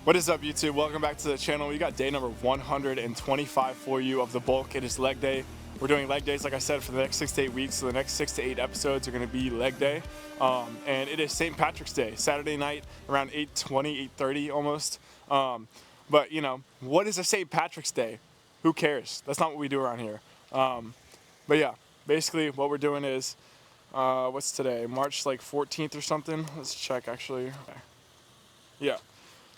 What is up, YouTube? Welcome back to the channel. We got day number 125 for you of the bulk. It is leg day. We're doing leg days, like I said, for the next 6 to 8 weeks. So the next 6 to 8 episodes are going to be leg day. And it is St. Patrick's Day, Saturday night around 8:20, 8:30 almost. But, what is a St. Patrick's Day? Who cares? That's not what we do around here. But yeah, basically what we're doing is, what's today? March 14th or something? Let's check actually. Yeah.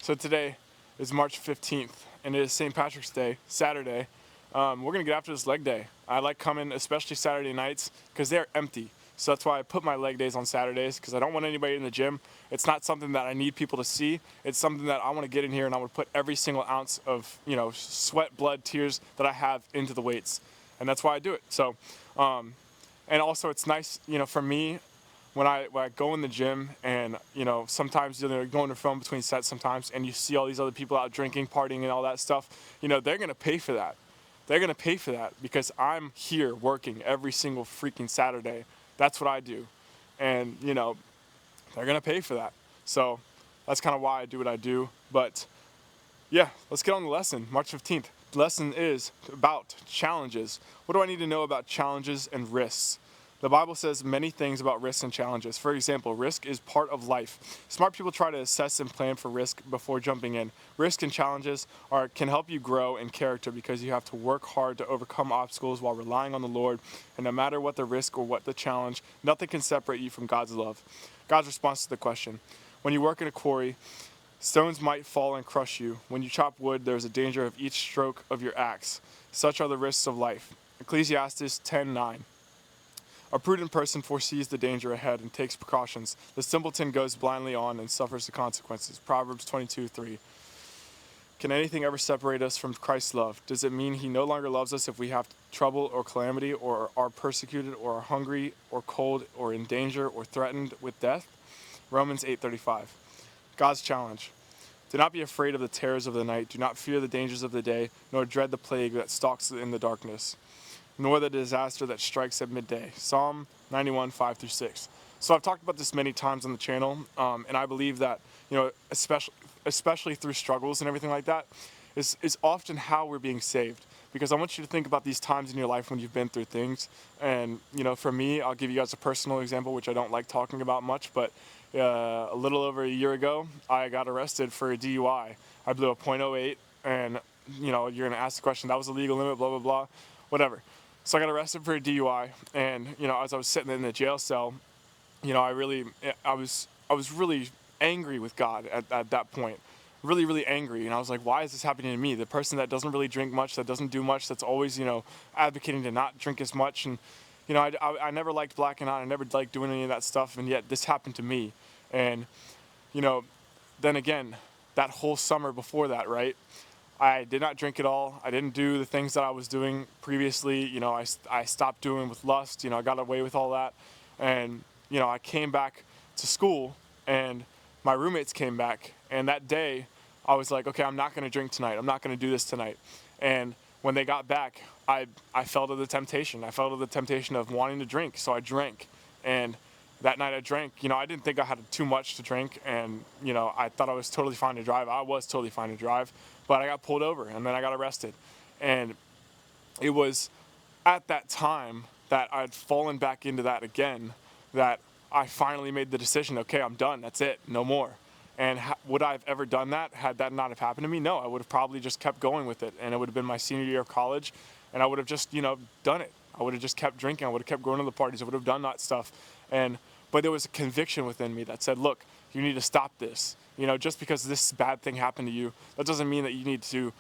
So today is March 15th, and it is St. Patrick's Day, Saturday. We're going to get after this leg day. I like coming, especially Saturday nights, because they're empty. So that's why I put my leg days on Saturdays, because I don't want anybody in the gym. It's not something that I need people to see. It's something that I want to get in here, and I want to put every single ounce of, sweat, blood, tears that I have into the weights. And that's why I do it. So, and also it's nice, for me, when I go in the gym and, sometimes you're going to film between sets sometimes and you see all these other people out drinking, partying and all that stuff, they're going to pay for that. They're going to pay for that because I'm here working every single freaking Saturday. That's what I do. And, they're going to pay for that. So that's kind of why I do what I do. But yeah, let's get on the lesson. March 15th. The lesson is about challenges. What do I need to know about challenges and risks? The Bible says many things about risks and challenges. For example, risk is part of life. Smart people try to assess and plan for risk before jumping in. Risk and challenges can help you grow in character because you have to work hard to overcome obstacles while relying on the Lord. And no matter what the risk or what the challenge, nothing can separate you from God's love. God's response to the question. When you work in a quarry, stones might fall and crush you. When you chop wood, there is a danger of each stroke of your axe. Such are the risks of life. Ecclesiastes 10:9. A prudent person foresees the danger ahead and takes precautions. The simpleton goes blindly on and suffers the consequences. Proverbs 22:3. Can anything ever separate us from Christ's love? Does it mean he no longer loves us if we have trouble or calamity or are persecuted or are hungry or cold or in danger or threatened with death? Romans 8:35. God's challenge. Do not be afraid of the terrors of the night. Do not fear the dangers of the day, nor dread the plague that stalks in the darkness, nor the disaster that strikes at midday. Psalm 91:5-6. So I've talked about this many times on the channel, and I believe that, especially through struggles and everything like that, is often how we're being saved. Because I want you to think about these times in your life when you've been through things. And, for me, I'll give you guys a personal example, which I don't like talking about much, but a little over a year ago, I got arrested for a DUI. I blew a .08, and, you're going to ask the question, that was the legal limit, blah, blah, blah, whatever. So I got arrested for a DUI, and, as I was sitting in the jail cell, I was really angry with God at that point. Really, really angry. And I was like, why is this happening to me? The person that doesn't really drink much, that doesn't do much, that's always, advocating to not drink as much. And, I never liked blacking out. I never liked doing any of that stuff. And yet this happened to me. And, then again, that whole summer before that, right? I did not drink at all. I didn't do the things that I was doing previously. I stopped doing with lust. I got away with all that. And, I came back to school and my roommates came back. And that day I was like, okay, I'm not going to drink tonight. I'm not going to do this tonight. And when they got back, I fell to the temptation. I fell to the temptation of wanting to drink. So I drank. And that night I drank. I didn't think I had too much to drink, and, I thought I was totally fine to drive. I was totally fine to drive, but I got pulled over, and then I got arrested. And it was at that time that I'd fallen back into that again that I finally made the decision, okay, I'm done. That's it. No more. And would I have ever done that had that not have happened to me? No, I would have probably just kept going with it, and it would have been my senior year of college, and I would have just, done it. I would have just kept drinking. I would have kept going to the parties. I would have done that stuff. But there was a conviction within me that said, look, you need to stop this. Just because this bad thing happened to you, that doesn't mean that you need to,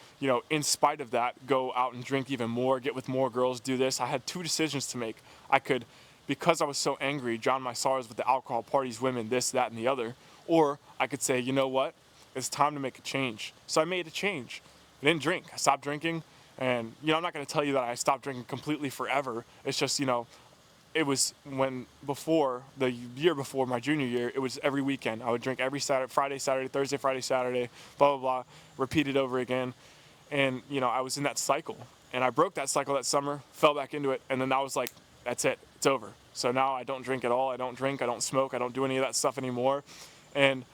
in spite of that, go out and drink even more, get with more girls, do this. I had two decisions to make. I could, because I was so angry, drown my sorrows with the alcohol, parties, women, this, that, and the other. Or I could say, you know what? It's time to make a change. So I made a change. I didn't drink. I stopped drinking. And, I'm not going to tell you that I stopped drinking completely forever. It's just, it was the year before my junior year, it was every weekend. I would drink every Friday, Saturday, Thursday, Friday, Saturday, blah, blah, blah, repeat it over again. And, I was in that cycle. And I broke that cycle that summer, fell back into it, and then I was like, that's it, it's over. So now I don't drink at all. I don't drink, I don't smoke, I don't do any of that stuff anymore. And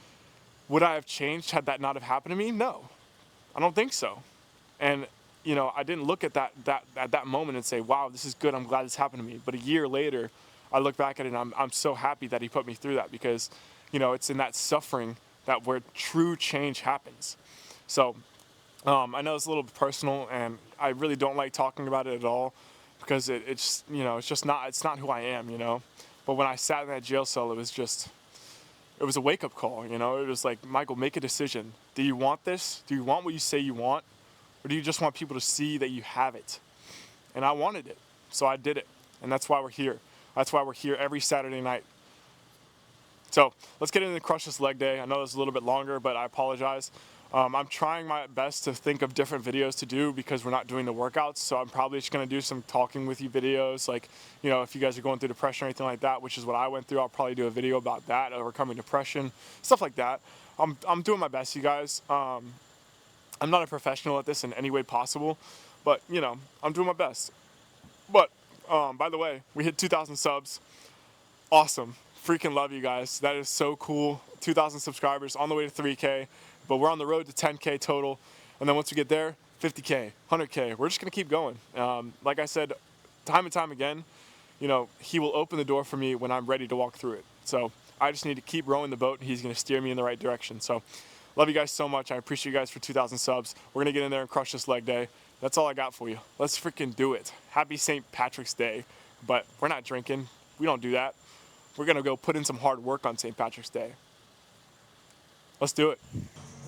Would I have changed had that not have happened to me? No, I don't think so. And you know, I didn't look at that at that moment and say, wow, this is good, I'm glad this happened to me. But a year later, I look back at it and I'm so happy that he put me through that, because, you know, it's in that suffering that where true change happens. So I know it's a little bit personal, and I really don't like talking about it at all, because it's, you know, it's not who I am, you know. But when I sat in that jail cell, it was a wake-up call, you know. It was like, Michael, make a decision. Do you want this? Do you want what you say you want? Or do you just want people to see that you have it? And I wanted it, so I did it. And that's why we're here. That's why we're here every Saturday night. So let's get into Crush This Leg Day. I know it's a little bit longer, but I apologize. I'm trying my best to think of different videos to do, because we're not doing the workouts. So I'm probably just gonna do some talking with you videos. Like, you know, if you guys are going through depression or anything like that, which is what I went through, I'll probably do a video about that, overcoming depression, stuff like that. I'm doing my best, you guys. I'm not a professional at this in any way possible, but, you know, I'm doing my best. But, by the way, we hit 2,000 subs. Awesome. Freaking love you guys. That is so cool. 2,000 subscribers, on the way to 3K. But we're on the road to 10K total. And then once we get there, 50K, 100K. We're just going to keep going. Like I said, time and time again, you know, he will open the door for me when I'm ready to walk through it. So I just need to keep rowing the boat, and he's going to steer me in the right direction. So love you guys so much. I appreciate you guys for 2,000 subs. We're going to get in there and crush this leg day. That's all I got for you. Let's freaking do it. Happy St. Patrick's Day. But we're not drinking. We don't do that. We're going to go put in some hard work on St. Patrick's Day. Let's do it.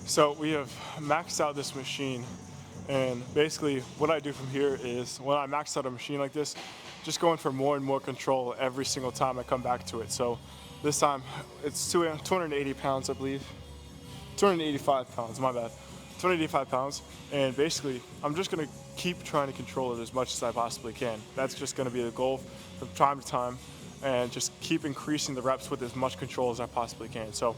So we have maxed out this machine, and basically what I do from here is, when I max out a machine like this, just going for more and more control every single time I come back to it. So this time it's 280 pounds, I believe. 285 pounds, my bad. 285 pounds, and basically I'm just gonna keep trying to control it as much as I possibly can. That's just gonna be the goal from time to time, and just keep increasing the reps with as much control as I possibly can. So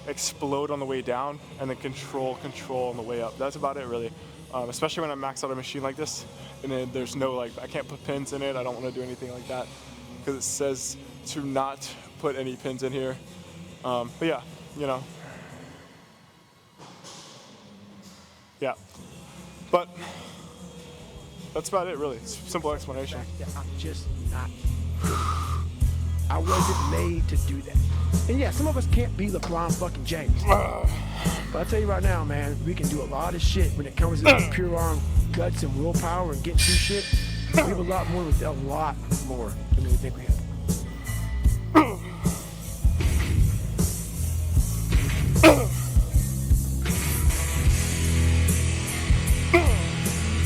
explode on the way down, and then control on the way up. That's about it, really. Especially when I max out a machine like this, and then there's no, like, I can't put pins in it. I don't want to do anything like that, because it says to not put any pins in here. But yeah, you know. Yeah. But that's about it, really. It's a simple explanation. I'm just not. I wasn't made to do that. And yeah, some of us can't be LeBron fucking James. But I'll tell you right now, man, we can do a lot of shit when it comes to pure arm guts and willpower and getting through shit. We have a lot more than we think we have.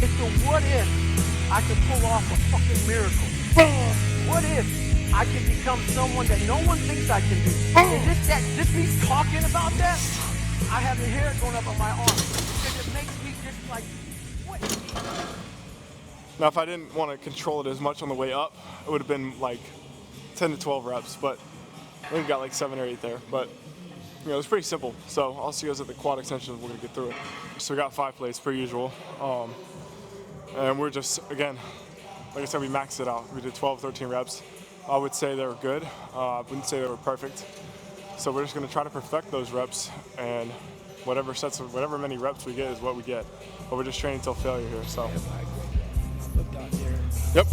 It's the what if I could pull off a fucking miracle. What if I can become someone that no one thinks I can be? And just me talking about that, I have the hair going up on my arm. Because it makes me just like, what? Now, if I didn't want to control it as much on the way up, it would have been like 10 to 12 reps, but I think we got like 7 or 8 there. But, you know, it's pretty simple. So I'll see you guys at the quad extensions. We're going to get through it. So we got 5 plates per usual. And we're just, again, like I said, we maxed it out. We did 12, 13 reps. I would say they were good. I wouldn't say they were perfect. So we're just going to try to perfect those reps, and whatever many reps we get is what we get. But we're just training till failure here. So. I looked out there. Yep.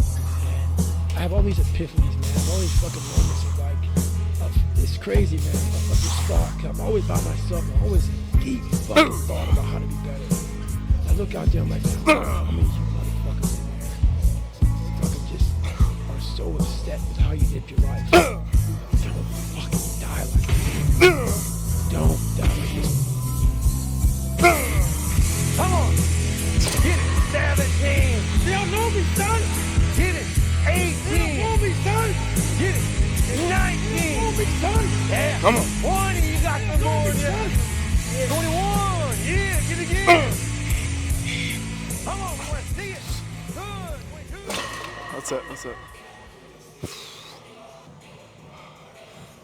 I have all these epiphanies, man. All these fucking moments of like, it's crazy, man. Of this thought. I'm always by myself. I'm always deep fucking thought about how to be better. I look out there, I'm like, I mean, you motherfuckers in there fucking just are so upset with how you live your life. Don't fucking die like this. Don't die like this. Come on. Get it. 17. They don't know me, son. Get it. 18. They don't know me, son. Get it. 19. They don't know me, son. Yeah. Come on. 20. You got some more, son. 21. Yeah, get it again. Come on, boy. See it. Good. 22. That's it.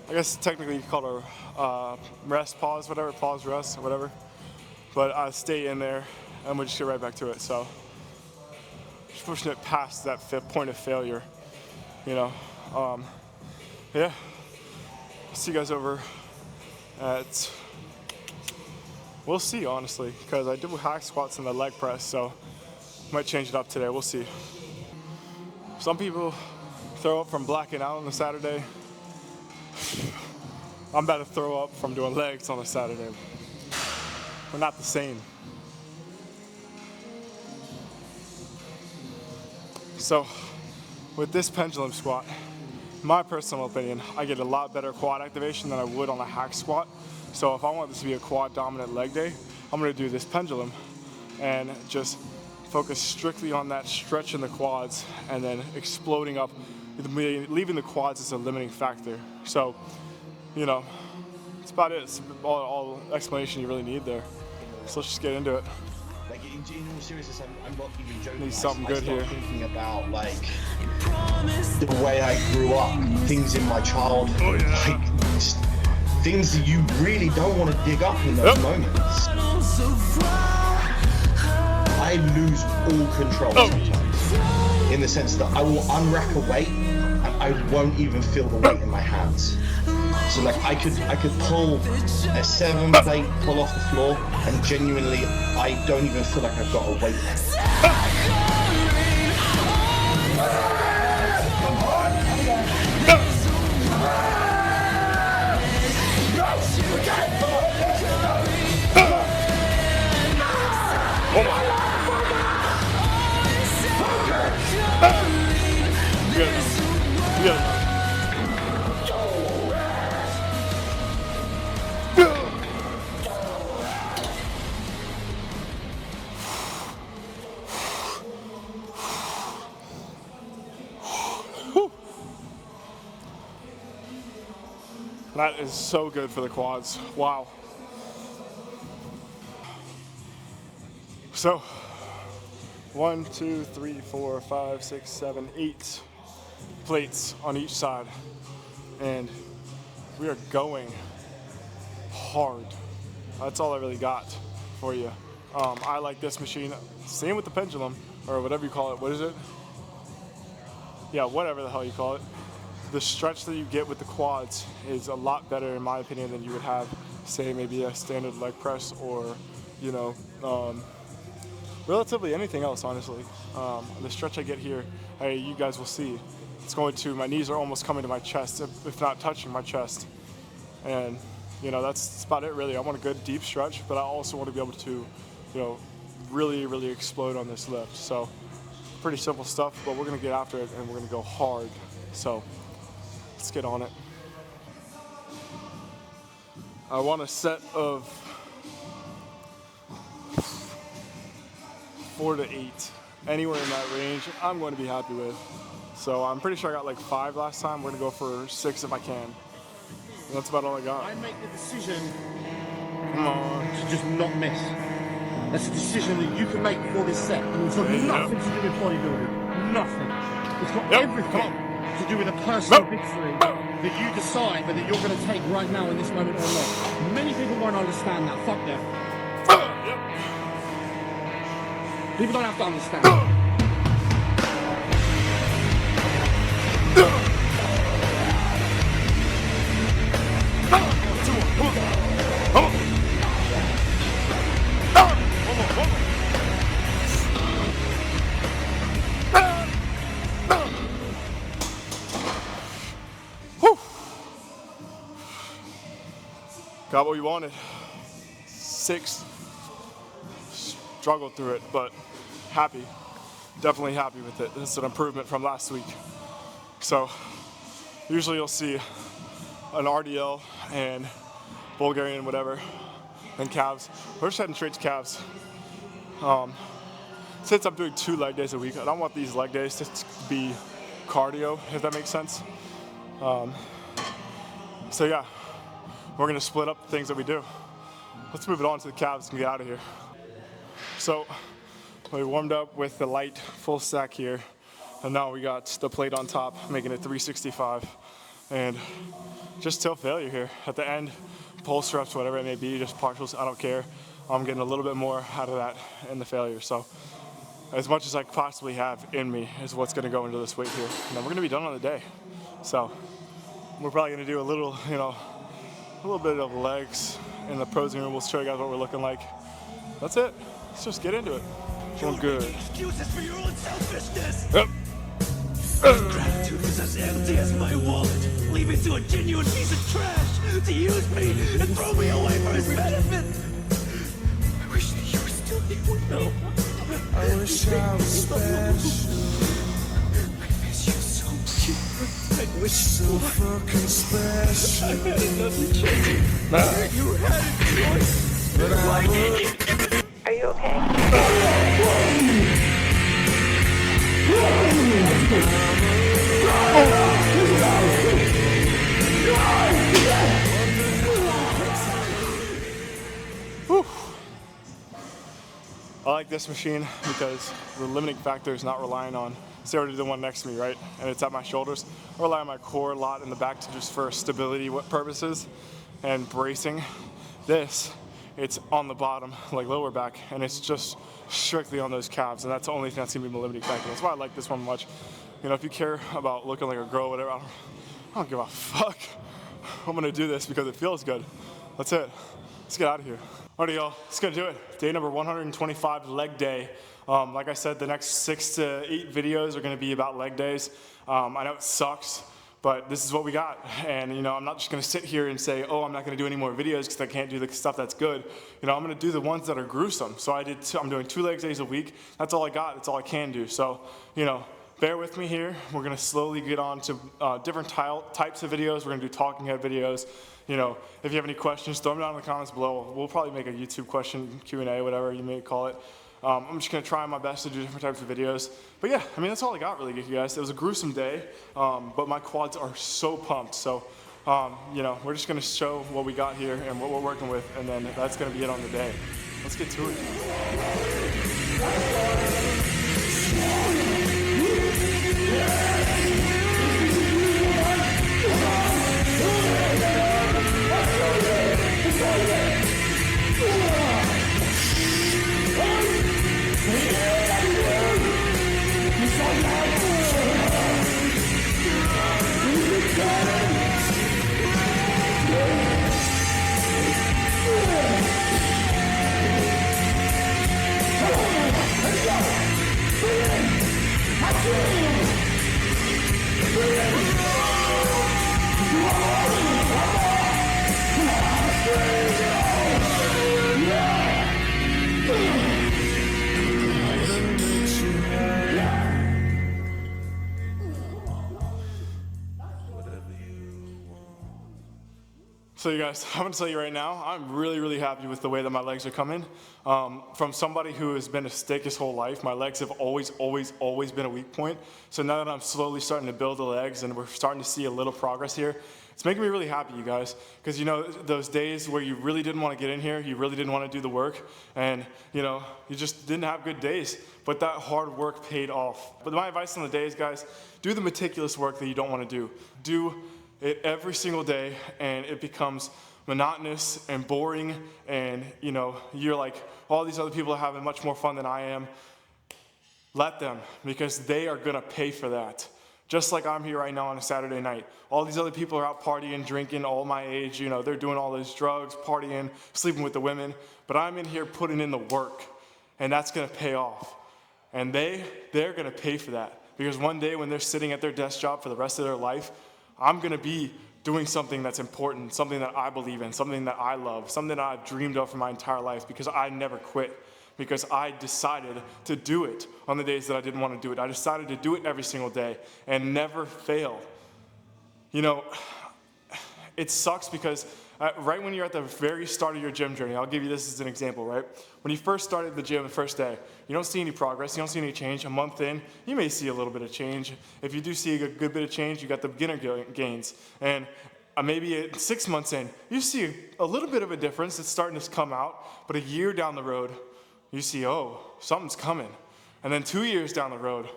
I guess technically you call it a rest, pause, whatever, pause, rest, whatever. But I stay in there, and we'll just get right back to it. So just pushing it past that point of failure, you know. Yeah. See you guys over at We'll see, honestly, because I did hack squats in the leg press, so might change it up today. We'll see. Some people throw up from blacking out on a Saturday. I'm about to throw up from doing legs on a Saturday. We're not the same. So, with this pendulum squat, my personal opinion, I get a lot better quad activation than I would on a hack squat. So if I want this to be a quad dominant leg day, I'm gonna do this pendulum and just focus strictly on that stretch in the quads and then exploding up, leaving the quads as a limiting factor. So, you know, that's about it. It's all explanation you really need there. So let's just get into it. Like in all seriousness, I'm not even joking. Need something good here. I start thinking about like the way I grew up, things in my childhood, like things that you really don't want to dig up in those moments. I lose all control sometimes, in the sense that I will unrack a weight and I won't even feel the weight in my hands. So like I could pull a 7 plate pull off the floor and genuinely I don't even feel like I've got a weight there. That is so good for the quads. Wow. So, 1, 2, 3, 4, 5, 6, 7, 8 plates on each side. And we are going hard. That's all I really got for you. I like this machine. Same with the pendulum, or whatever you call it. What is it? Yeah, whatever the hell you call it. The stretch that you get with the quads is a lot better, in my opinion, than you would have, say, maybe a standard leg press or, you know, relatively anything else, honestly. The stretch I get here, you guys will see, it's going to, my knees are almost coming to my chest, if not touching my chest. And, you know, that's about it, really. I want a good deep stretch, but I also want to be able to, you know, really, really explode on this lift. So, pretty simple stuff, but we're going to get after it and we're going to go hard. So, let's get on it. I want a set of 4 to 8, anywhere in that range, I'm going to be happy with. So I'm pretty sure I got like 5 last time. We're going to go for 6 if I can. And that's about all I got. I make the decision Come on. to just not miss. That's a decision that you can make for this set. It's got nothing to do with bodybuilding. Nothing. It's got everything to do with a personal victory that you decide whether you're going to take right now in this moment or not. Many people won't understand that. Fuck them. People don't have to understand. Got what we wanted. 6. Struggled through it, but happy. Definitely happy with it. This is an improvement from last week. So, usually you'll see an RDL and Bulgarian, whatever, and calves. We're just heading straight to calves. Since I'm doing 2 leg days a week, I don't want these leg days to be cardio, if that makes sense. So yeah, we're gonna split up the things that we do. Let's move it on to the calves and get out of here. So we warmed up with the light full stack here, and now we got the plate on top, making it 365. And just till failure here. At the end, pulse reps, whatever it may be, just partials, I don't care. I'm getting a little bit more out of that in the failure. So as much as I possibly have in me is what's gonna go into this weight here. And then we're gonna be done on the day. So we're probably gonna do a little, you know, a little bit of legs in the posing room. We'll show you guys what we're looking like. That's it. Let's just get into it. Feeling good. Excuses for your own selfishness. Yep. Gratitude is as empty as my wallet. Leave it to a genuine piece of trash to use me and throw me away for his benefit. I wish that you were still here with me. I wish I was special. I miss you so much. I wish So fucking special. I had another chance. You had a choice. But I would. Are you okay? Whew. I like this machine because the limiting factor is not relying on, say I already the one next to me, right? And it's at my shoulders. I rely on my core a lot in the back to just for stability purposes and bracing. This, it's on the bottom, like lower back, and it's just strictly on those calves, and that's the only thing that's gonna be my limiting factor. That's why I like this one much. You know, if you care about looking like a girl or whatever, I don't give a fuck. I'm gonna do this because it feels good. That's it. Let's get out of here. Alrighty, y'all, let's go do it. Day number 125, leg day. Like I said, the next 6 to 8 videos are gonna be about leg days. I know it sucks, but this is what we got. And you know, I'm not just gonna sit here and say, oh, I'm not gonna do any more videos because I can't do the stuff that's good. You know, I'm gonna do the ones that are gruesome. So I'm doing 2 leg days a week. That's all I got, that's all I can do. So, you know, bear with me here. We're gonna slowly get on to different types of videos. We're gonna do talking head videos. You know, if you have any questions, throw them down in the comments below. We'll probably make a YouTube question, Q&A, whatever you may call it. I'm just gonna try my best to do different types of videos. But yeah, I mean, that's all I got really, you guys. It was a gruesome day, but my quads are so pumped. So, you know, we're just gonna show what we got here and what we're working with, and then that's gonna be it on the day. Let's get to it. So you guys, I'm gonna tell you right now, I'm really, really happy with the way that my legs are coming. From somebody who has been a stick his whole life, my legs have always been a weak point. So now that I'm slowly starting to build the legs and we're starting to see a little progress here, it's making me really happy, you guys. Because you know, those days where you really didn't want to get in here, you really didn't want to do the work, and you know, you just didn't have good days, but that hard work paid off. But my advice on the day is, guys, do the meticulous work that you don't want to do. Do it every single day, and it becomes monotonous and boring, and you know, you're like, all these other people are having much more fun than I am. Let them, because they are gonna pay for that. Just like I'm here right now on a Saturday night. All these other people are out partying, drinking, all my age, you know, they're doing all those drugs, partying, sleeping with the women, but I'm in here putting in the work, and that's gonna pay off. And they're gonna pay for that, because one day when they're sitting at their desk job for the rest of their life, I'm gonna be doing something that's important, something that I believe in, something that I love, something that I've dreamed of for my entire life, because I never quit, because I decided to do it on the days that I didn't want to do it. I decided to do it every single day and never fail. You know, it sucks because right when you're at the very start of your gym journey, I'll give you this as an example, right? When you first started the gym the first day, you don't see any progress, you don't see any change. A month in, you may see a little bit of change. If you do see a good bit of change, you got the beginner gains. And maybe 6 months in, you see a little bit of a difference. It's starting to come out. But a year down the road, you see, oh, something's coming. And then 2 years down the road,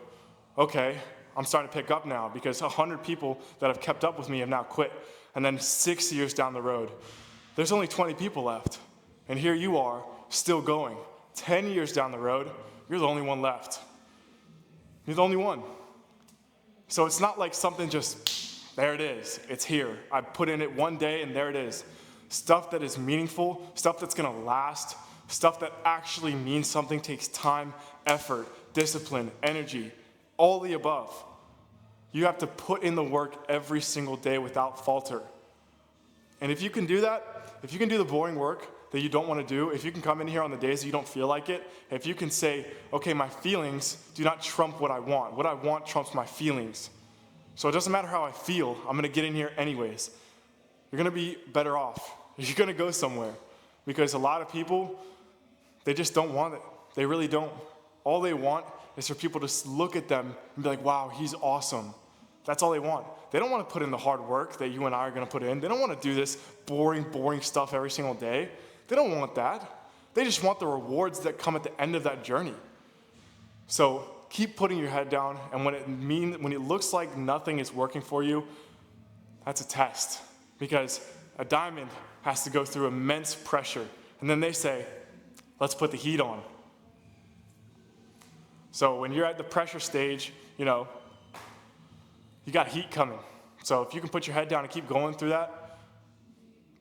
okay, I'm starting to pick up now because 100 people that have kept up with me have now quit. And then 6 years down the road, there's only 20 people left. And here you are, still going. 10 years down the road, you're the only one left. You're the only one. So it's not like something just, there it is, it's here. I put in it one day and there it is. Stuff that is meaningful, stuff that's gonna last, stuff that actually means something takes time, effort, discipline, energy, all the above. You have to put in the work every single day without falter. And if you can do that, if you can do the boring work that you don't want to do, if you can come in here on the days that you don't feel like it, if you can say, okay, my feelings do not trump what I want trumps my feelings. So it doesn't matter how I feel, I'm gonna get in here anyways. You're gonna be better off. You're gonna go somewhere. Because a lot of people, they just don't want it. They really don't. All they want is for people to look at them and be like, wow, he's awesome. That's all they want. They don't want to put in the hard work that you and I are gonna put in. They don't want to do this boring stuff every single day. They don't want that. They just want the rewards that come at the end of that journey. So keep putting your head down, and when it looks like nothing is working for you, that's a test. Because a diamond has to go through immense pressure, and then they say, let's put the heat on. So when you're at the pressure stage, you got heat coming. So if you can put your head down and keep going through that,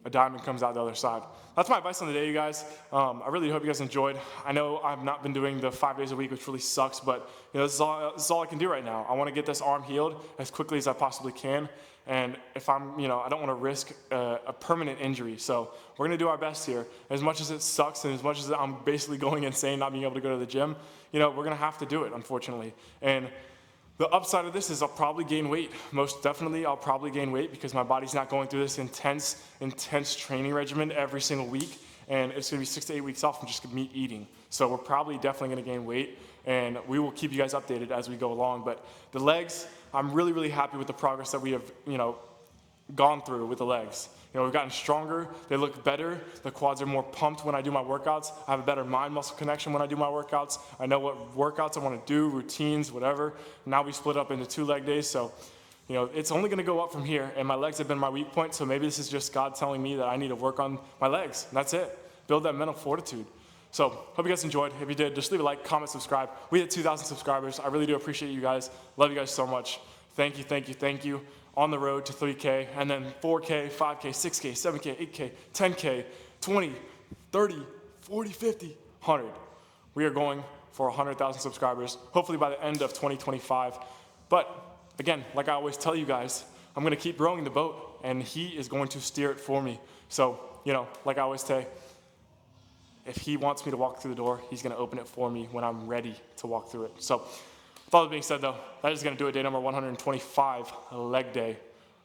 a diamond comes out the other side. That's my advice on the day, you guys. I really hope you guys enjoyed. I know I've not been doing the 5 days a week, which really sucks, but this is all I can do right now. I want to get this arm healed as quickly as I possibly can. And if I don't want to risk a permanent injury. So we're going to do our best here. As much as it sucks and as much as I'm basically going insane not being able to go to the gym, we're going to have to do it, unfortunately. And the upside of this is I'll probably gain weight. Most definitely, I'll probably gain weight because my body's not going through this intense training regimen every single week. And it's going to be 6 to 8 weeks off from just meat eating. So we're probably definitely going to gain weight. And we will keep you guys updated as we go along. But the legs, I'm really, really happy with the progress that we have, gone through with the legs. We've gotten stronger. They look better. The quads are more pumped when I do my workouts. I have a better mind-muscle connection when I do my workouts. I know what workouts I want to do, routines, whatever. Now we split up into 2 leg days. So, it's only going to go up from here. And my legs have been my weak point. So maybe this is just God telling me that I need to work on my legs. And that's it. Build that mental fortitude. So hope you guys enjoyed. If you did, just leave a like, comment, subscribe. We hit 2,000 subscribers. I really do appreciate you guys. Love you guys so much. Thank you. On the road to 3K, and then 4K, 5K, 6K, 7K, 8K, 10K, 20, 30, 40, 50, 100. We are going for 100,000 subscribers, hopefully by the end of 2025. But again, like I always tell you guys, I'm gonna keep rowing the boat, and he is going to steer it for me. So, like I always say, if he wants me to walk through the door, he's gonna open it for me when I'm ready to walk through it. So, with all that being said though, that is gonna do it. Day number 125, leg day.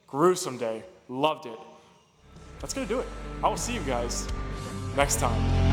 Gruesome day, loved it. That's gonna do it. I will see you guys next time.